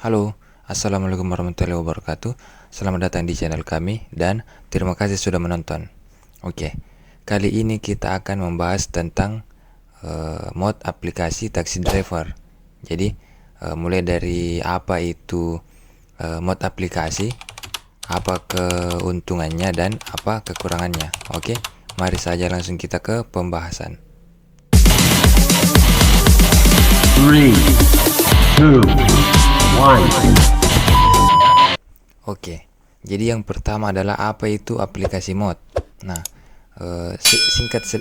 Halo, Assalamualaikum warahmatullahi wabarakatuh. Selamat datang di channel kami dan terima kasih sudah menonton. Oke, kali ini kita akan membahas tentang mod aplikasi taxi driver. Jadi, mulai dari apa itu mod aplikasi, apa keuntungannya dan apa kekurangannya. Oke, mari saja langsung kita ke pembahasan. 3, 2, 1. Oke, jadi yang pertama adalah apa itu aplikasi mod. Nah,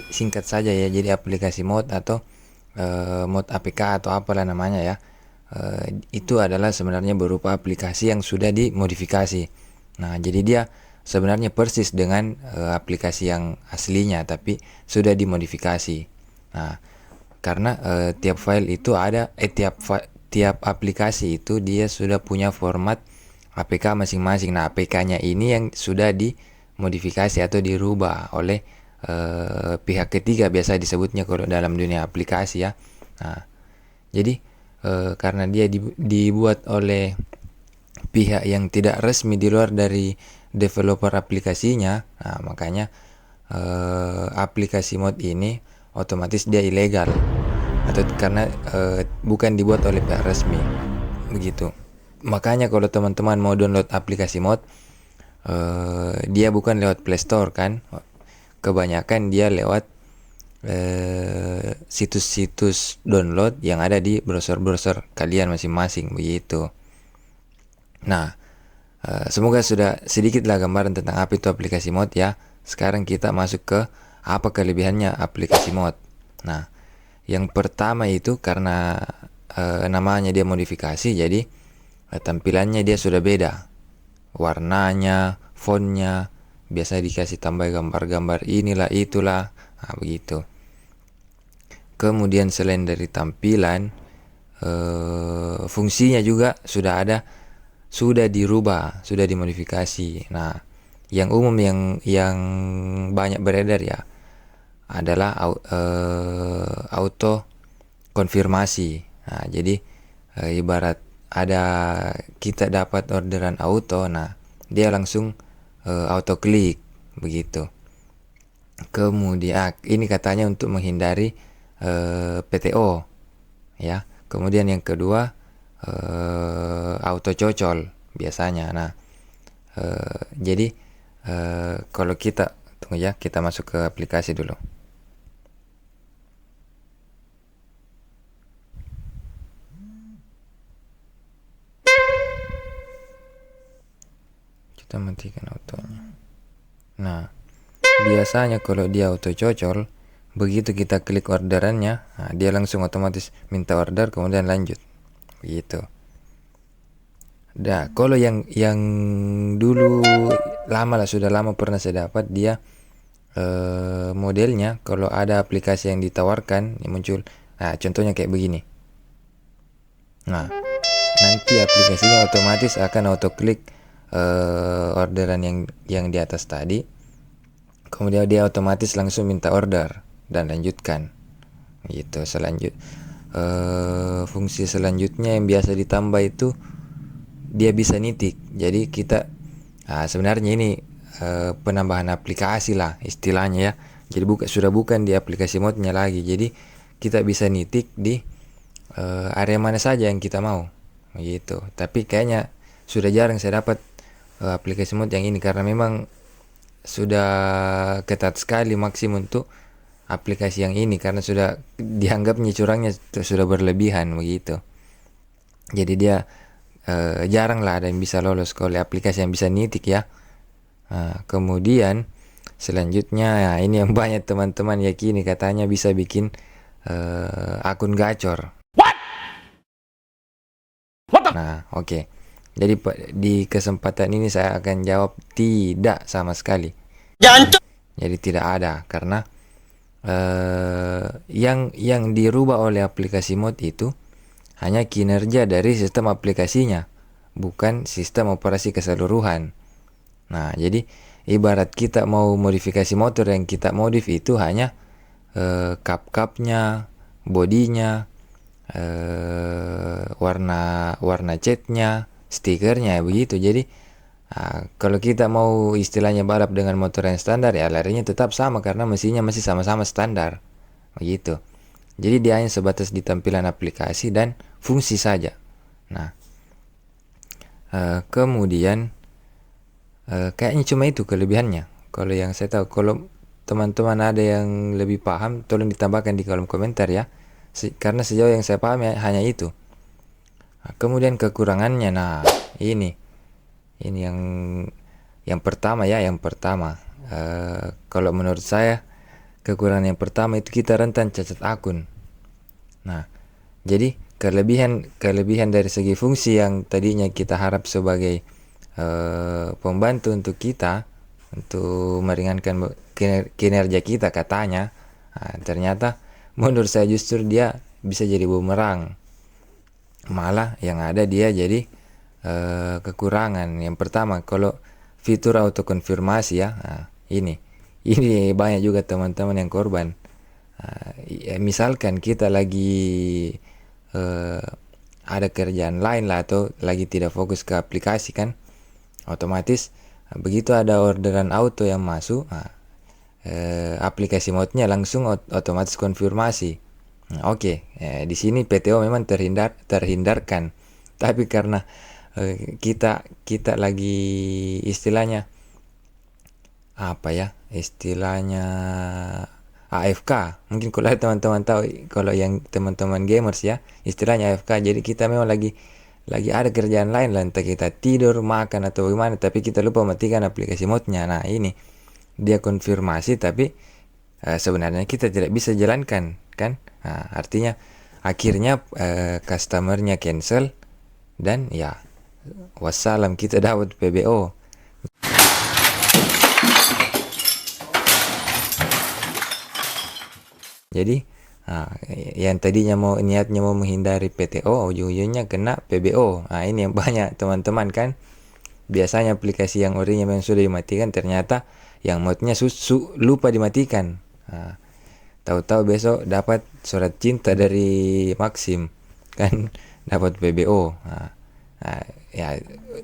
singkat saja ya. Jadi aplikasi mod atau mod APK atau apalah namanya ya. Itu adalah sebenarnya berupa aplikasi yang sudah dimodifikasi. Nah, jadi dia sebenarnya persis dengan aplikasi yang aslinya, tapi sudah dimodifikasi. Nah, karena tiap file itu ada, tiap aplikasi itu dia sudah punya format APK masing-masing. Nah, APK-nya ini yang sudah dimodifikasi atau dirubah oleh pihak ketiga, biasa disebutnya kalau dalam dunia aplikasi ya. Nah, jadi karena dia dibuat oleh pihak yang tidak resmi di luar dari developer aplikasinya, nah makanya aplikasi mod ini otomatis dia ilegal atau karena bukan dibuat oleh pihak resmi begitu. Makanya kalau teman-teman mau download aplikasi mod, dia bukan lewat Play Store kan, kebanyakan dia lewat situs-situs download yang ada di browser-browser kalian masing-masing begitu. Nah, semoga sudah sedikitlah gambaran tentang apa itu aplikasi mod ya. Sekarang kita masuk ke apa kelebihannya aplikasi mod. Nah, yang pertama itu karena namanya dia modifikasi, jadi tampilannya dia sudah beda. Warnanya, fontnya, biasa dikasih tambah gambar-gambar inilah itulah, nah begitu. Kemudian selain dari tampilan, fungsinya juga sudah dirubah, sudah dimodifikasi. Nah, yang umum yang banyak beredar ya adalah auto konfirmasi. Nah, jadi ibarat ada kita dapat orderan auto, nah dia langsung auto klik begitu. Kemudian ini katanya untuk menghindari PTO ya. Kemudian yang kedua auto cocol biasanya. Nah, jadi kalau kita tunggu ya, kita masuk ke aplikasi dulu. Kita matikan autonya. Nah, biasanya kalau dia auto cocol, begitu kita klik orderannya, nah, dia langsung otomatis minta order kemudian lanjut begitu. Nah, kalau yang dulu lama lah, sudah lama pernah saya dapat dia modelnya kalau ada aplikasi yang ditawarkan yang muncul. Nah, contohnya kayak begini. Nah, nanti aplikasinya otomatis akan auto klik orderan yang di atas tadi. Kemudian dia otomatis langsung minta order dan lanjutkan. Gitu. Fungsi selanjutnya yang biasa ditambah itu dia bisa nitik. Jadi kita sebenarnya ini penambahan aplikasi lah istilahnya ya. Jadi sudah bukan di aplikasi modnya lagi. Jadi kita bisa nitik di area mana saja yang kita mau gitu. Tapi kayaknya sudah jarang saya dapat aplikasi mod yang ini karena memang sudah ketat sekali maksimum untuk aplikasi yang ini karena sudah dianggapnya curangnya sudah berlebihan begitu. Jadi dia jarang lah ada yang bisa lolos oleh aplikasi yang bisa nitik ya. Kemudian selanjutnya ya, ini yang banyak teman-teman yakini, katanya bisa bikin akun gacor. Nah, oke. Jadi di kesempatan ini saya akan jawab tidak sama sekali. Jadi tidak ada karena yang dirubah oleh aplikasi mod itu hanya kinerja dari sistem aplikasinya, bukan sistem operasi keseluruhan. Nah, jadi ibarat kita mau modifikasi motor, yang kita modif itu hanya kap-kapnya, bodinya, warna catnya, stikernya begitu. Jadi kalau kita mau istilahnya balap dengan motor yang standar, ya larinya tetap sama karena mesinnya masih sama-sama standar begitu. Jadi dia hanya sebatas di tampilan aplikasi dan fungsi saja. Nah, kemudian kayaknya cuma itu kelebihannya. Kalau yang saya tahu, kalau teman-teman ada yang lebih paham, tolong ditambahkan di kolom komentar ya. Karena sejauh yang saya paham ya, hanya itu. Kemudian kekurangannya, nah ini yang pertama ya, yang pertama. Kalau menurut saya kekurangan yang pertama itu kita rentan cacat akun. Nah, jadi kelebihan dari segi fungsi yang tadinya kita harap sebagai pembantu untuk kita untuk meringankan kinerja kita katanya, ternyata menurut saya justru dia bisa jadi bumerang. Malah yang ada dia jadi kekurangan. Yang pertama, kalau fitur autokonfirmasi ya, ini banyak juga teman-teman yang korban. Misalkan kita lagi ada kerjaan lain lah, atau lagi tidak fokus ke aplikasi kan, otomatis begitu ada orderan auto yang masuk, aplikasi mode-nya langsung otomatis konfirmasi. Oke, di sini PTO memang terhindarkan, tapi karena kita lagi istilahnya apa ya, istilahnya AFK, mungkin kalau teman-teman tahu, kalau yang teman-teman gamers ya, istilahnya AFK. Jadi kita memang lagi ada kerjaan lain lah, entah kita tidur, makan atau bagaimana, tapi kita lupa matikan aplikasi mode-nya. Nah, ini dia konfirmasi, tapi sebenarnya kita tidak bisa jalankan kan. Nah, artinya akhirnya customernya cancel, dan ya wassalam, kita dapat PBO. Jadi yang tadinya niatnya mau menghindari PTO, ujung-ujungnya kena PBO. Nah, ini yang banyak teman-teman kan. Biasanya aplikasi yang orinya memang sudah dimatikan, ternyata yang modnya lupa dimatikan. Tahu-tahu besok dapat surat cinta dari Maxim kan, dapat PBO. Ya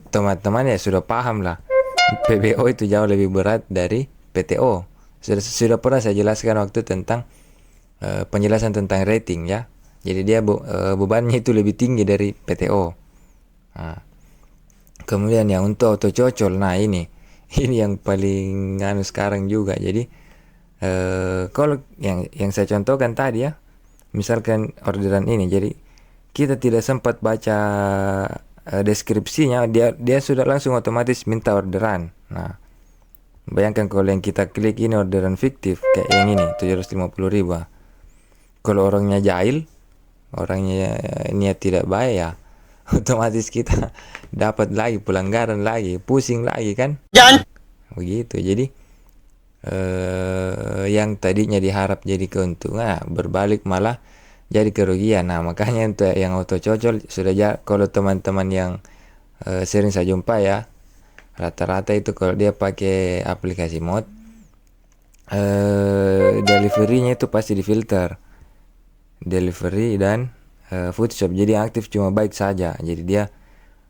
teman-teman ya sudah paham lah, PBO itu jauh lebih berat dari PTO. Sudah pernah saya jelaskan waktu tentang penjelasan tentang rating ya. Jadi dia bebannya itu lebih tinggi dari PTO. Kemudian yang untuk auto cocol, nah ini yang paling sekarang juga. Jadi kalau yang saya contohkan tadi ya, misalkan orderan ini, jadi kita tidak sempat baca deskripsinya, dia sudah langsung otomatis minta orderan. Nah, bayangkan kalau yang kita klik ini orderan fiktif kayak yang ini 750.000. Kalau orangnya jahil, orangnya niat tidak baik ya, otomatis kita dapat lagi pelanggaran lagi, pusing lagi kan. Jangan begitu. Jadi yang tadinya diharap jadi keuntungan, berbalik malah jadi kerugian. Nah, makanya untuk yang auto cocol sudah kalau teman-teman yang sering saya jumpa ya, rata-rata itu kalau dia pakai aplikasi mod, delivery-nya itu pasti difilter, delivery dan food shop. Jadi aktif cuma baik saja, jadi dia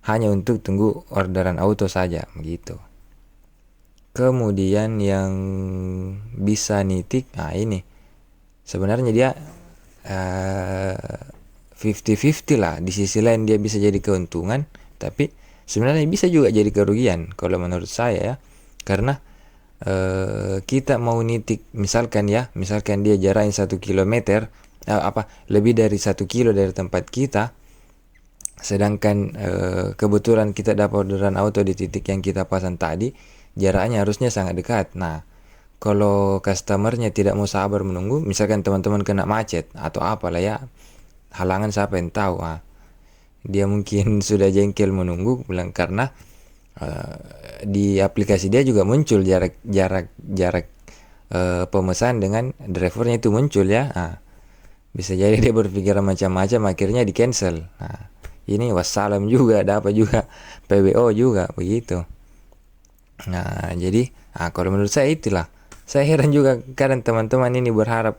hanya untuk tunggu orderan auto saja begitu. Kemudian yang bisa nitik, nah ini sebenarnya dia 50-50 lah. Di sisi lain dia bisa jadi keuntungan, tapi sebenarnya bisa juga jadi kerugian kalau menurut saya ya. Karena kita mau nitik, misalkan dia jaraknya 1 kilometer, lebih dari 1 kilo dari tempat kita, sedangkan kebetulan kita dapat orderan auto di titik yang kita pasang tadi, jaraknya harusnya sangat dekat. Nah, kalau customernya tidak mau sabar menunggu, misalkan teman-teman kena macet atau apalah ya, halangan siapa yang tahu, dia mungkin sudah jengkel menunggu, bilang karena di aplikasi dia juga muncul jarak pemesan dengan drivernya itu muncul ya. Bisa jadi dia berpikir macam-macam, akhirnya di cancel. Nah, ini wassalam juga, dapat juga PBO juga begitu. Nah, jadi kalau menurut saya itulah. Saya heran juga kadang teman-teman ini berharap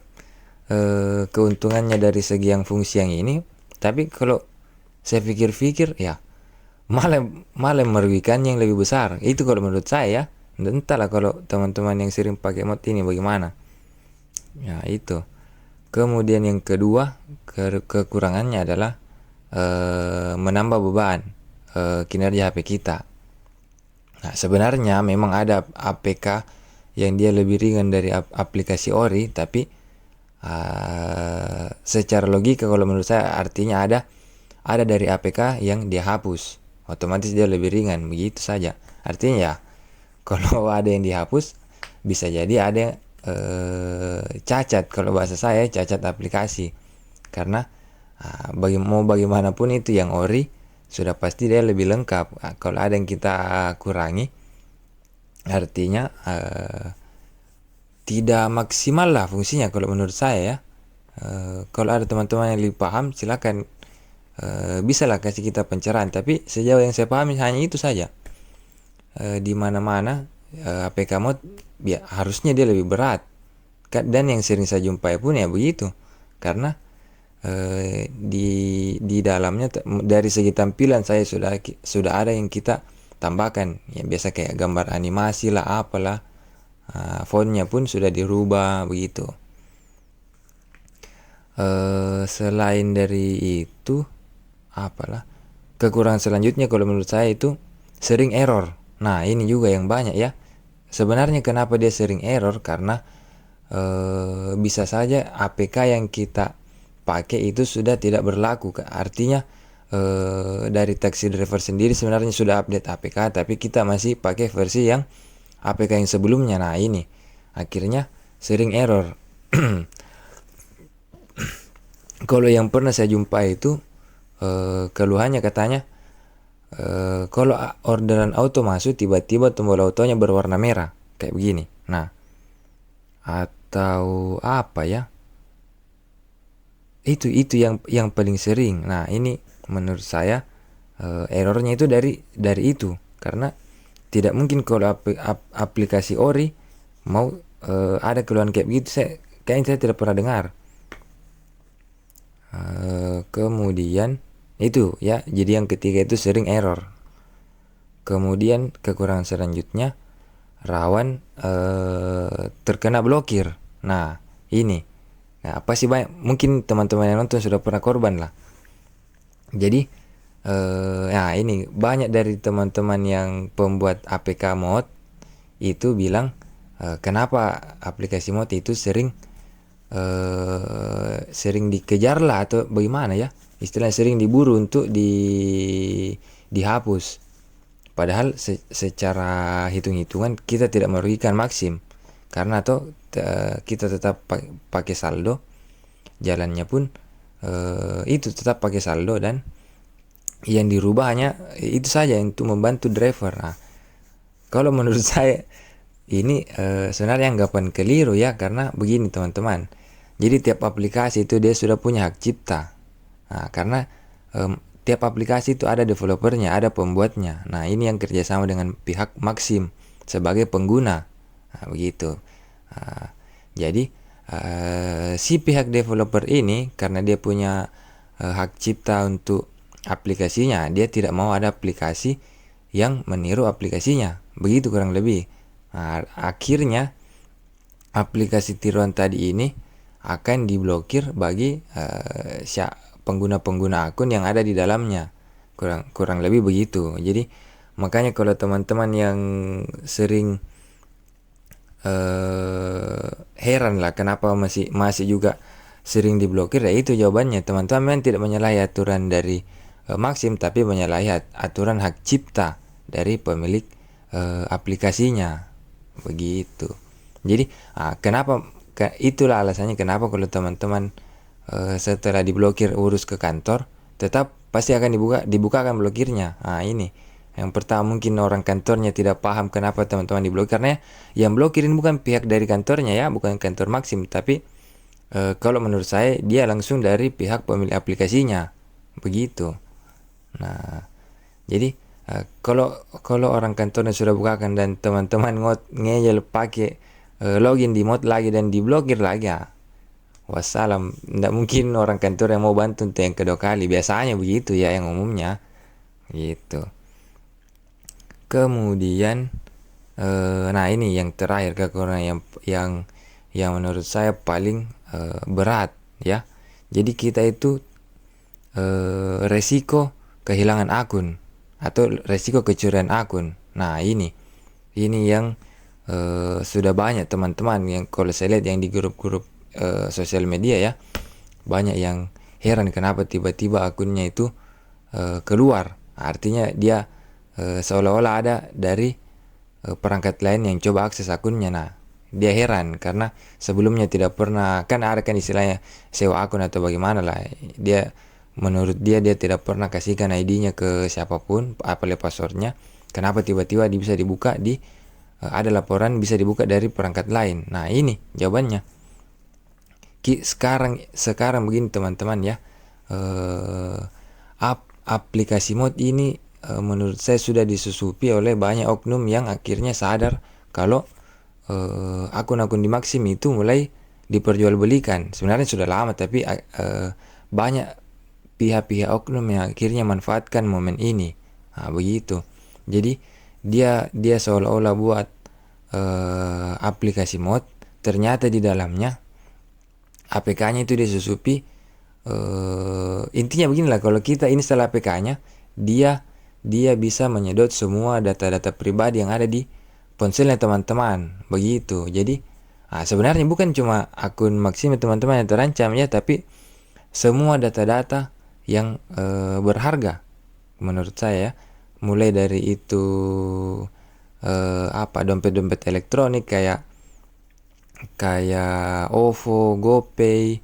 keuntungannya dari segi yang fungsi yang ini, Tapi kalau saya pikir-pikir ya malah malah merugikan yang lebih besar. Itu kalau menurut saya ya. Entahlah kalau teman-teman yang sering pakai mod ini bagaimana. Ya itu. Kemudian yang kedua, kekurangannya adalah menambah beban kinerja HP kita. Nah, sebenarnya memang ada APK yang dia lebih ringan dari aplikasi Ori, tapi secara logika kalau menurut saya artinya ada dari APK yang dia hapus, otomatis dia lebih ringan, begitu saja. Artinya ya kalau ada yang dihapus bisa jadi ada cacat, kalau bahasa saya cacat aplikasi, karena mau bagaimanapun itu yang Ori sudah pasti dia lebih lengkap. Kalau ada yang kita kurangi artinya tidak maksimal lah fungsinya kalau menurut saya ya. Kalau ada teman-teman yang lebih paham silakan, bisa lah kasih kita pencerahan, tapi sejauh yang saya pahami hanya itu saja. Di mana-mana APK mod harusnya dia lebih berat, dan yang sering saya jumpai pun ya begitu, karena di dalamnya dari segi tampilan saya sudah ada yang kita tambahkan yang biasa kayak gambar animasi lah apalah, fontnya pun sudah dirubah begitu. Selain dari itu apalah kekurangan selanjutnya kalau menurut saya itu sering error. Nah ini juga yang banyak ya. Sebenarnya kenapa dia sering error, karena bisa saja APK yang kita pakai itu sudah tidak berlaku. Artinya dari taxi driver sendiri sebenarnya sudah update APK, tapi kita masih pakai versi yang APK yang sebelumnya. Nah ini akhirnya sering error. Kalau yang pernah saya jumpai itu keluhannya katanya kalau orderan auto masuk tiba-tiba tombol autonya berwarna merah kayak begini. Nah atau apa ya, itu yang paling sering. Nah ini menurut saya errornya itu dari itu, karena tidak mungkin kalau aplikasi Ori mau ada keluhan kayak begitu. Kayaknya saya tidak pernah dengar. Kemudian itu ya, jadi yang ketiga itu sering error. Kemudian kekurangan selanjutnya rawan terkena blokir. Nah ini apa sih, banyak mungkin teman-teman yang nonton sudah pernah korban lah. Jadi nah ini banyak dari teman-teman yang pembuat APK mod itu bilang kenapa aplikasi mod itu sering dikejar lah atau bagaimana ya, istilahnya sering diburu untuk dihapus. Padahal secara hitung-hitungan kita tidak merugikan maksim, karena kita tetap pakai saldo, jalannya pun itu tetap pakai saldo, dan yang dirubah hanya itu saja untuk membantu driver. Nah, kalau menurut saya ini sebenarnya anggapan keliru ya, karena begini teman-teman. Jadi tiap aplikasi itu dia sudah punya hak cipta. Nah, karena tiap aplikasi itu ada developernya, ada pembuatnya. Nah, ini yang kerjasama dengan pihak Maxim sebagai pengguna. Nah, begitu. Jadi si pihak developer ini karena dia punya hak cipta untuk aplikasinya, dia tidak mau ada aplikasi yang meniru aplikasinya. Begitu kurang lebih. Nah, akhirnya aplikasi tiruan tadi ini akan diblokir bagi pengguna-pengguna akun yang ada di dalamnya. Kurang lebih begitu. Jadi makanya kalau teman-teman yang sering heran lah kenapa masih juga sering diblokir, ya itu jawabannya. Teman-teman memang tidak menyalahi aturan dari Maxim, tapi menyalahi aturan hak cipta dari pemilik aplikasinya. Begitu. Jadi itulah alasannya kenapa kalau teman-teman setelah diblokir urus ke kantor, tetap pasti akan dibukakan blokirnya. Nah ini yang pertama, mungkin orang kantornya tidak paham kenapa teman-teman diblokir, karena yang blokirin bukan pihak dari kantornya ya, bukan kantor Maxim, tapi kalau menurut saya dia langsung dari pihak pemilik aplikasinya. Begitu. Nah jadi kalau orang kantornya sudah bukakan dan teman-teman ngeyel pakai login di mod lagi dan diblokir lagi ya, wassalam. Nggak mungkin orang kantor yang mau bantu untuk yang kedua kali, biasanya begitu ya yang umumnya gitu. Kemudian nah ini yang terakhir kekurangan yang menurut saya paling berat ya. Jadi kita itu resiko kehilangan akun atau resiko kecurian akun. Nah ini yang sudah banyak teman-teman yang kalau saya lihat yang di grup-grup sosial media ya, banyak yang heran kenapa tiba-tiba akunnya itu keluar. Artinya dia seolah-olah ada dari perangkat lain yang coba akses akunnya. Nah, dia heran karena sebelumnya tidak pernah, kan ada kan istilahnya sewa akun atau bagaimana lah. Menurut dia tidak pernah kasihkan ID-nya ke siapapun, apalagi passwordnya. Kenapa tiba-tiba bisa dibuka ada laporan bisa dibuka dari perangkat lain. Nah, ini jawabannya. Sekarang begini teman-teman ya. Aplikasi mod ini menurut saya sudah disusupi oleh banyak oknum yang akhirnya sadar kalau akun-akun di Maxim itu mulai diperjualbelikan. Sebenarnya sudah lama, tapi banyak pihak-pihak oknum yang akhirnya manfaatkan momen ini. Nah, begitu. Jadi dia seolah-olah buat aplikasi mod, ternyata di dalamnya APK-nya itu disusupi. Intinya beginilah, kalau kita install APK-nya, dia bisa menyedot semua data-data pribadi yang ada di ponselnya teman-teman, begitu. Jadi sebenarnya bukan cuma akun Maxim teman-teman yang terancam ya, tapi semua data-data yang berharga menurut saya ya. Mulai dari itu dompet-dompet elektronik kayak OVO, GoPay,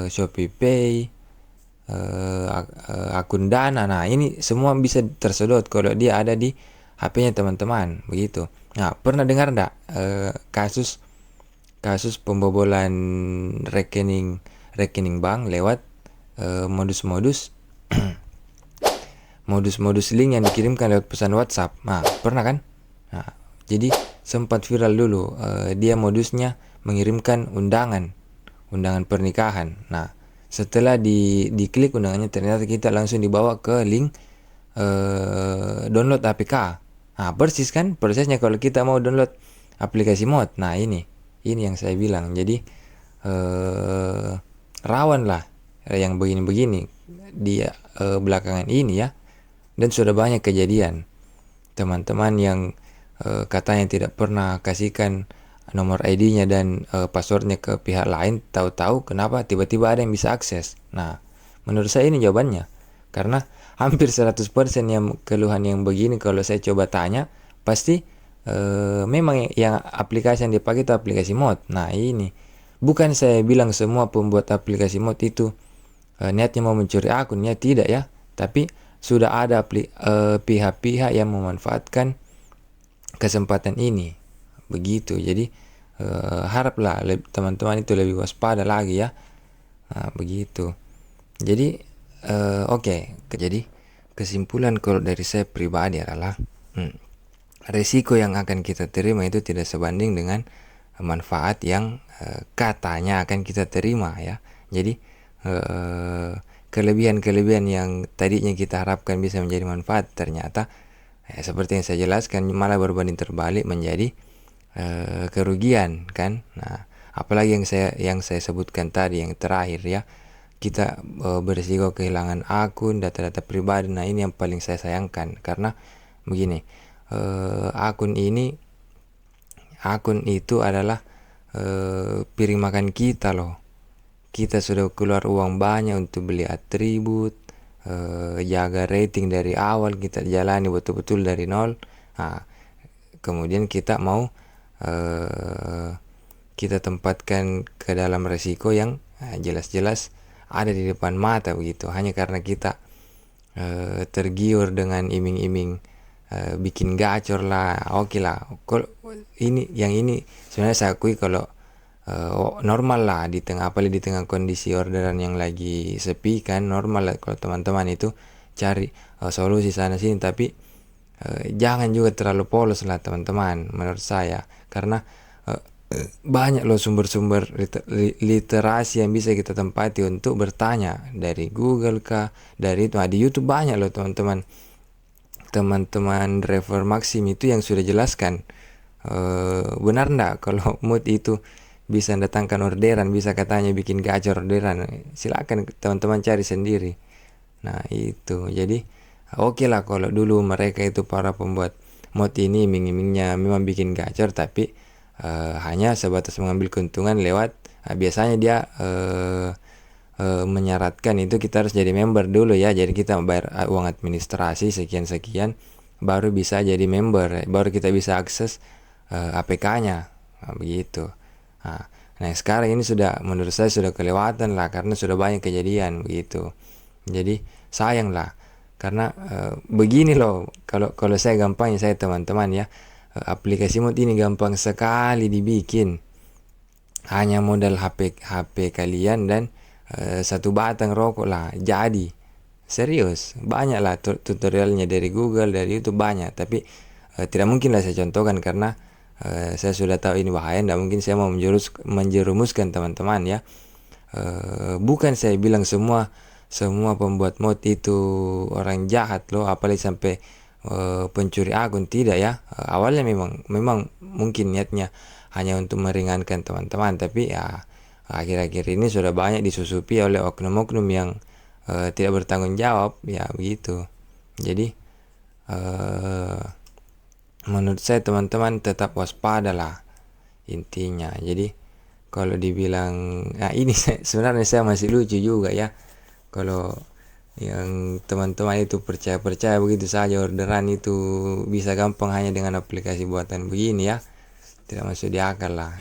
ShopeePay, akun Dana. Nah, ini semua bisa tersedot kalau dia ada di HP-nya teman-teman, begitu. Nah, pernah dengar enggak kasus pembobolan rekening bank lewat modus-modus link yang dikirimkan lewat pesan WhatsApp. Nah, pernah kan? Nah, jadi sempat viral dulu. Dia modusnya mengirimkan undangan pernikahan. Nah, setelah diklik undangannya, ternyata kita langsung dibawa ke link download APK. Nah, persis kan prosesnya kalau kita mau download aplikasi mod. Nah, ini yang saya bilang. Jadi rawan lah yang begini-begini di belakangan ini ya. Dan sudah banyak kejadian teman-teman yang katanya tidak pernah kasihkan nomor ID-nya dan passwordnya ke pihak lain, tahu-tahu kenapa tiba-tiba ada yang bisa akses. Nah, menurut saya ini jawabannya. Karena hampir 100% yang keluhan yang begini kalau saya coba tanya, pasti memang yang aplikasi yang dipakai itu aplikasi mod. Nah, ini bukan saya bilang semua pembuat aplikasi mod itu niatnya mau mencuri akunnya, tidak ya. Tapi sudah ada pihak-pihak yang memanfaatkan kesempatan ini, begitu. Jadi haraplah teman-teman itu lebih waspada lagi ya. Nah, begitu. Jadi oke. Jadi kesimpulan kalau dari saya pribadi adalah resiko yang akan kita terima itu tidak sebanding dengan manfaat yang katanya akan kita terima ya. Jadi kelebihan-kelebihan yang tadinya kita harapkan bisa menjadi manfaat, ternyata seperti yang saya jelaskan malah berbanding terbalik menjadi kerugian kan. Nah, apalagi yang saya sebutkan tadi yang terakhir ya, kita berisiko kehilangan akun, data-data pribadi. Nah, ini yang paling saya sayangkan karena begini, akun itu adalah piring makan kita loh. Kita sudah keluar uang banyak untuk beli atribut, jaga rating dari awal, kita jalani betul-betul dari nol. Nah, kemudian kita mau kita tempatkan ke dalam resiko yang jelas-jelas ada di depan mata begitu, hanya karena kita tergiur dengan iming-iming bikin gacor lah. Oke lah, ini sebenarnya saya akui kalau normal lah apalagi di tengah kondisi orderan yang lagi sepi kan, normal lah kalau teman-teman itu cari solusi sana sini, tapi jangan juga terlalu polos lah teman-teman menurut saya, karena banyak loh sumber-sumber literasi yang bisa kita tempati untuk bertanya, dari Google kah, dari itu. Nah, di YouTube banyak loh teman-teman, driver Maxim itu yang sudah jelaskan benar ndak kalau mood itu bisa datangkan orderan, bisa katanya bikin gacor orderan. Silakan teman-teman cari sendiri. Nah itu, jadi oke lah kalau dulu mereka itu para pembuat mod ini iming-imingnya memang bikin gacor, tapi hanya sebatas mengambil keuntungan lewat biasanya dia menyaratkan itu kita harus jadi member dulu ya, jadi kita bayar uang administrasi sekian-sekian baru bisa jadi member, baru kita bisa akses APK-nya. Nah, begitu. Nah sekarang ini sudah, menurut saya sudah kelewatan lah, karena sudah banyak kejadian begitu. Jadi sayang lah, karena begini loh, kalau saya gampangnya, saya teman-teman ya, aplikasi mod ini gampang sekali dibikin, hanya modal HP kalian dan satu batang rokok lah jadi. Serius, banyak lah tutorialnya dari Google, dari YouTube banyak, tapi tidak mungkin lah saya contohkan karena saya sudah tahu ini bahaya. Tidak mungkin saya mau menjerumuskan teman-teman ya. Bukan saya bilang semua pembuat mod itu orang jahat loh, apalagi sampai pencuri akun, tidak ya. Awalnya memang mungkin niatnya hanya untuk meringankan teman-teman, tapi ya akhir-akhir ini sudah banyak disusupi oleh oknum-oknum yang tidak bertanggung jawab ya begitu. Jadi menurut saya teman-teman tetap waspada lah intinya. Jadi kalau dibilang, nah ini sebenarnya saya masih lucu juga ya, kalau yang teman-teman itu percaya begitu saja orderan itu bisa gampang hanya dengan aplikasi buatan begini ya, tidak masuk di akal lah.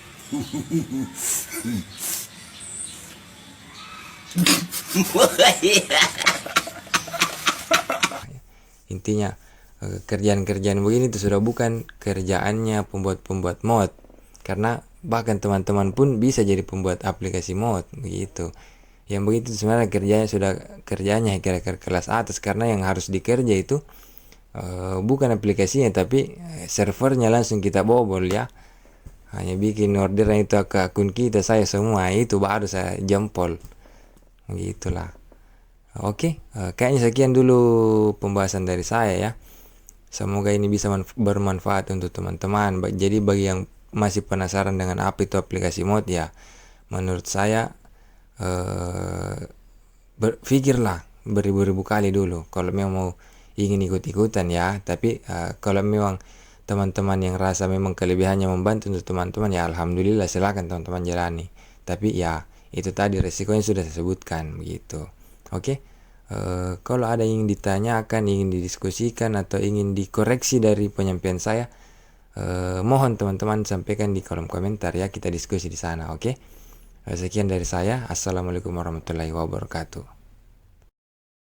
Intinya kerjaan-kerjaan begini itu sudah bukan kerjaannya pembuat mod, karena bahkan teman-teman pun bisa jadi pembuat aplikasi mod begitu. Yang begitu sebenarnya kerjanya kira-kira kelas atas, karena yang harus dikerja itu bukan aplikasinya, tapi servernya langsung kita bobol ya, hanya bikin orderan itu ke akun kita, saya semua itu baru saya jempol gitulah. Oke, kayaknya sekian dulu pembahasan dari saya ya. Semoga ini bisa bermanfaat untuk teman-teman. Jadi bagi yang masih penasaran dengan apa itu aplikasi mod ya, menurut saya berpikirlah beribu-ribu kali dulu kalau memang mau ingin ikut-ikutan ya. Tapi kalau memang teman-teman yang rasa memang kelebihannya membantu untuk teman-teman ya, alhamdulillah, silakan teman-teman jalani. Tapi ya itu tadi resikonya sudah saya sebutkan begitu. Oke. Kalau ada yang ditanyakan, ingin didiskusikan atau ingin dikoreksi dari penyampaian saya, mohon teman-teman sampaikan di kolom komentar ya, kita diskusi di sana. Oke. Sekian dari saya. Assalamualaikum warahmatullahi wabarakatuh.